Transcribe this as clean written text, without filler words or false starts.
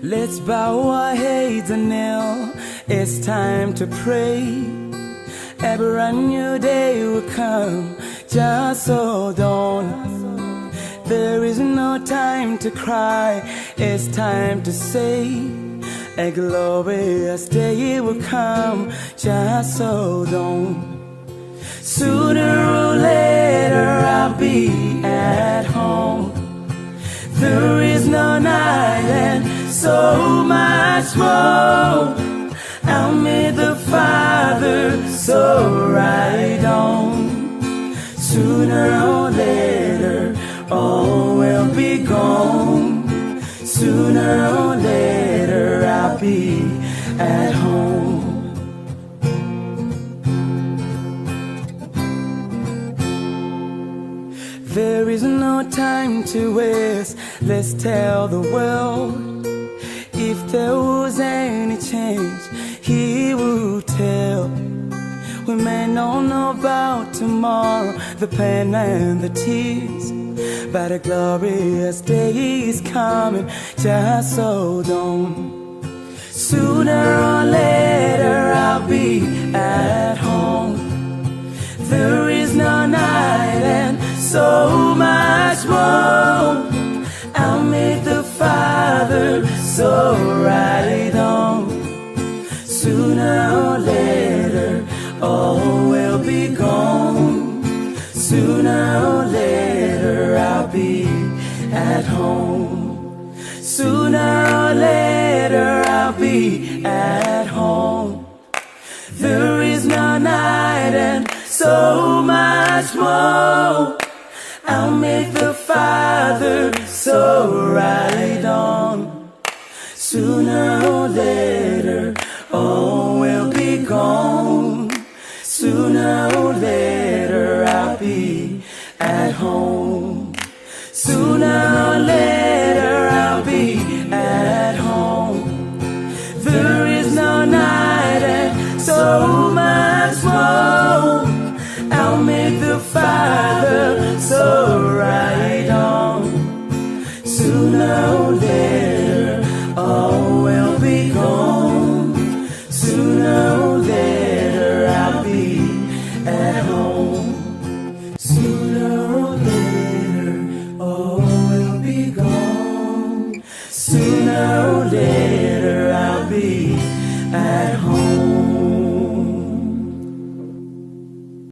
Let's bow our heads and kneel. It's time to pray. A brand new day will come, just hold on. There is no time to cry, it's time to say, a glorious day will come, just hold on. Sooner or later I'll be at home. There is no night and so much more. I'll meet the Father, so right on. Sooner or later, all will be gone. Sooner or later, I'll be at home. There is no time to waste, let's tell the world. If there was any change, he will tell. We may not know about tomorrow, the pain and the tears, but a glorious day is coming, just hold on. Sooner or later I'll be at home. There is no night and so much more. I'll meet the Father, so right on. Sooner or later, all will be gone. Sooner or later, I'll be at home. Sooner or later, I'll be at home. There is no night and so much more. I'll meet the Father, so right on. Sooner or later, all will be gone. Sooner or later, I'll be at home. Sooner or later, I'll be at home. There is no night and so much